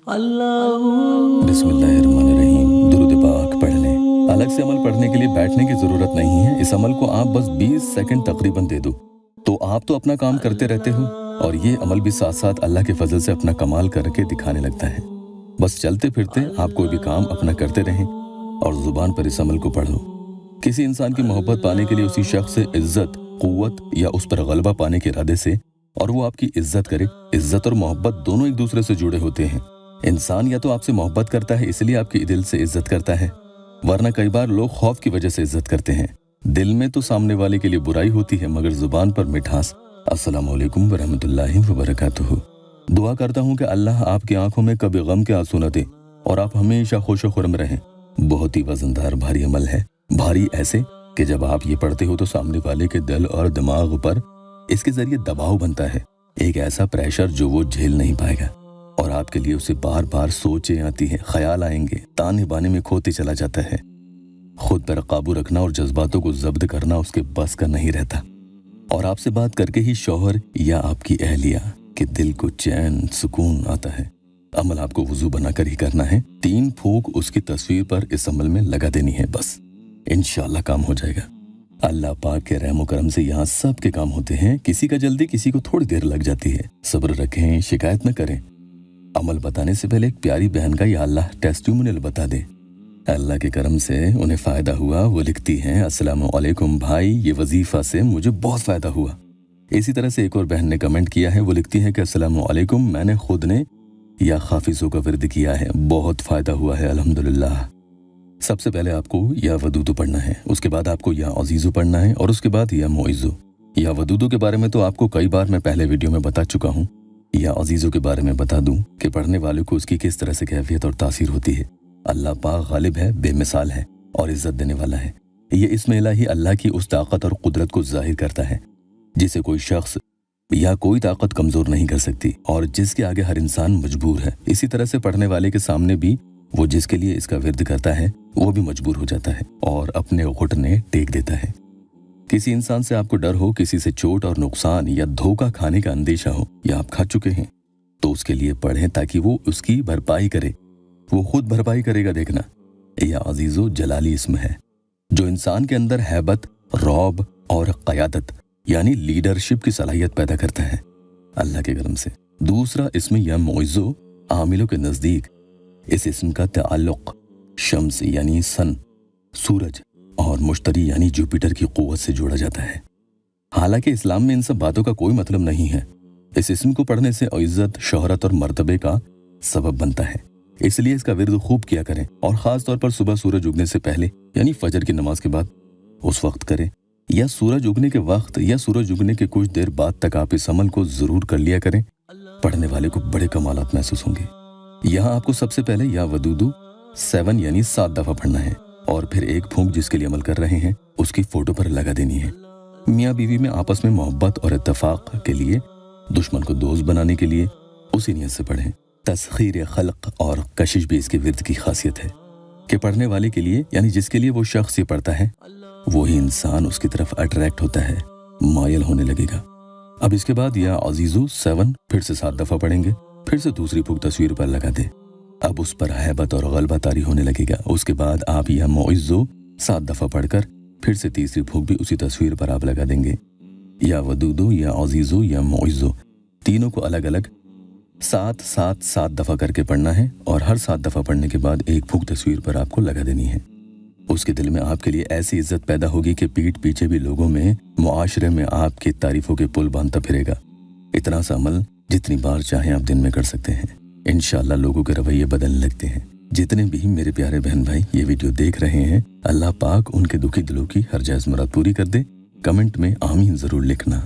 बिस्मिल्लाहिर्रहमानिर्रहीम। दुरूद पाक पढ़ लें। अलग से अमल पढ़ने के लिए बैठने की ज़रूरत नहीं है। इस अमल को आप बस 20 सेकंड तकरीबन दे दो तो आप तो अपना काम करते रहते हो और ये अमल भी साथ साथ अल्लाह के फजल से अपना कमाल करके दिखाने लगता है। बस चलते फिरते आप कोई भी काम अपना करते रहें और ज़ुबान पर इस अमल को पढ़ो। किसी इंसान की मोहब्बत पाने के लिए उसी शख्स से इज्जत, कुव्वत या उस पर गलबा पाने के इरादे से और वो आपकी इज्जत करे। इज्जत और मोहब्बत दोनों एक दूसरे से जुड़े होते हैं। इंसान या तो आपसे मोहब्बत करता है इसलिए आपकी दिल से इज्जत करता है, वरना कई बार लोग खौफ की वजह से इज्जत करते हैं। दिल में तो सामने वाले के लिए बुराई होती है मगर जुबान पर मिठास। अस्सलामु अलैकुम वरहमतुल्लाहि वबरकातुहू। दुआ करता हूँ कि अल्लाह आपकी आंखों में कभी गम के आंसू न दे और आप हमेशा खुश खुरम रहें। बहुत ही वजनदार भारी अमल है, भारी ऐसे कि जब आप ये पढ़ते हो तो सामने वाले के दिल और दिमाग पर इसके जरिए दबाव बनता है, एक ऐसा प्रेशर जो वो झेल नहीं पाएगा और आपके लिए उसे बार बार सोचें आती हैं, ख्याल आएंगे, ताने बाने में खोते चला जाता है। खुद पर काबू रखना और जज्बातों को जब्त करना उसके बस का नहीं रहता और आपसे बात करके ही शौहर या आपकी अहलिया के दिल को चैन सुकून आता है। अमल आपको वुजू बनाकर ही करना है। 3 फूंक उसकी तस्वीर पर इस अमल में लगा देनी है, बस इंशाअल्लाह काम हो जाएगा। अल्लाह पाक के रहम करम से यहाँ सब के काम होते हैं। किसी का जल्दी, किसी को थोड़ी देर लग जाती है। सब्र रखें, शिकायत न करें। अमल बताने से पहले एक प्यारी बहन का या अल्लाह टेस्टिमोनियल बता दे। अल्लाह के करम से उन्हें फ़ायदा हुआ। वो लिखती हैं, अस्सलामु अलैकुम भाई, ये वजीफ़ा से मुझे बहुत फ़ायदा हुआ। इसी तरह से एक और बहन ने कमेंट किया है। वो लिखती है कि अस्सलामु अलैकुम, मैंने खुद ने या हाफिज़ों का विर्द किया है, बहुत फ़ायदा हुआ है अल्हम्दुलिल्लाह। सबसे पहले आपको या वदूदु पढ़ना है, उसके बाद आपको या अजीज़ु पढ़ना है और उसके बाद या मुइज़्ज़ु। या वदूदु के बारे में तो आपको कई बार मैं पहले वीडियो में बता चुका हूँ। या अजीज़ों के बारे में बता दूं कि पढ़ने वाले को उसकी किस तरह से कैफियत और तासीर होती है। अल्लाह पाक गालिब है, बेमिसाल है और इज्जत देने वाला है। ये इसमें इलाही अल्लाह की उस ताकत और कुदरत को जाहिर करता है जिसे कोई शख्स या कोई ताकत कमज़ोर नहीं कर सकती और जिसके आगे हर इंसान मजबूर है। इसी तरह से पढ़ने वाले के सामने भी वो जिसके लिए इसका विर्द करता है वो भी मजबूर हो जाता है और अपने घुटने टेक देता है। किसी इंसान से आपको डर हो, किसी से चोट और नुकसान या धोखा खाने का अंदेशा हो या आप खा चुके हैं तो उसके लिए पढ़ें ताकि वो उसकी भरपाई करे। वो खुद भरपाई करेगा, देखना। या अजीज़ो जलाली इसम है जो इंसान के अंदर हैबत, रौब और क़यादत यानी लीडरशिप की सलाहियत पैदा करता है अल्लाह के करम से। दूसरा इसमें या मुइज़्ज़ो आमिलों के नज़दीक। इस इसम का ताल्लुक़ शम्स यानी सन, सूरज और मुश्तरी यानी जुपिटर की क़ुव्वत से जोड़ा जाता है। हालांकि इस्लाम में इन सब बातों का कोई मतलब नहीं है। इस इसम को पढ़ने से इज्जत, शोहरत और मर्तबे का सबब बनता है, इसलिए इसका विर्द खूब किया करें और ख़ास तौर पर सुबह सूरज उगने से पहले यानी फजर की नमाज के बाद उस वक्त करें या सूरज उगने के वक्त या सूरज उगने के कुछ देर बाद तक आप इस अमल को ज़रूर कर लिया करें। पढ़ने वाले को बड़े कमालात महसूस होंगे। यहाँ आपको सबसे पहले या वदूदु 7 यानी 7 दफ़ा पढ़ना है और फिर एक फूंक जिसके लिए अमल कर रहे हैं उसकी फ़ोटो पर लगा देनी है। मियाँ बीवी में आपस में मोहब्बत और इत्तफाक के लिए, दुश्मन को दोस्त बनाने के लिए उसी नियत से पढ़ें। तस्खीर खल्क और कशिश भी इसके विर्द की खासियत है कि पढ़ने वाले के लिए यानी जिसके लिए वो शख्स ये पढ़ता है वही इंसान उसकी तरफ अट्रैक्ट होता है, मायल होने लगेगा। अब इसके बाद या अजीज़ु 7 फिर से 7 दफ़ा पढ़ेंगे, फिर से दूसरी फूंक तस्वीर पर लगा दे। अब उस पर हैबत और गलबा तारी होने लगेगा। उसके बाद आप या मुइज़्ज़ु 7 दफ़ा पढ़कर फिर से तीसरी फूंक भी उसी तस्वीर पर आप लगा देंगे। या वदूदु या अजीज़ु या मुइज़्ज़ु तीनों को अलग अलग 7 दफ़ा करके पढ़ना है और हर 7 दफ़ा पढ़ने के बाद एक फूंक तस्वीर पर आपको लगा देनी है। उसके दिल में आपके लिए ऐसी इज्जत पैदा होगी कि पीठ पीछे भी लोगों में, मुआशरे में आपकी तारीफों के पुल बांधता फिरेगा। इतना सा अमल जितनी बार चाहें आप दिन में कर सकते हैं। इंशाअल्लाह लोगों के रवैये बदलने लगते हैं। जितने भी मेरे प्यारे बहन भाई ये वीडियो देख रहे हैं, अल्लाह पाक उनके दुखी दिलों की हर जायज़ मुराद पूरी कर दे। कमेंट में आमीन ज़रूर लिखना।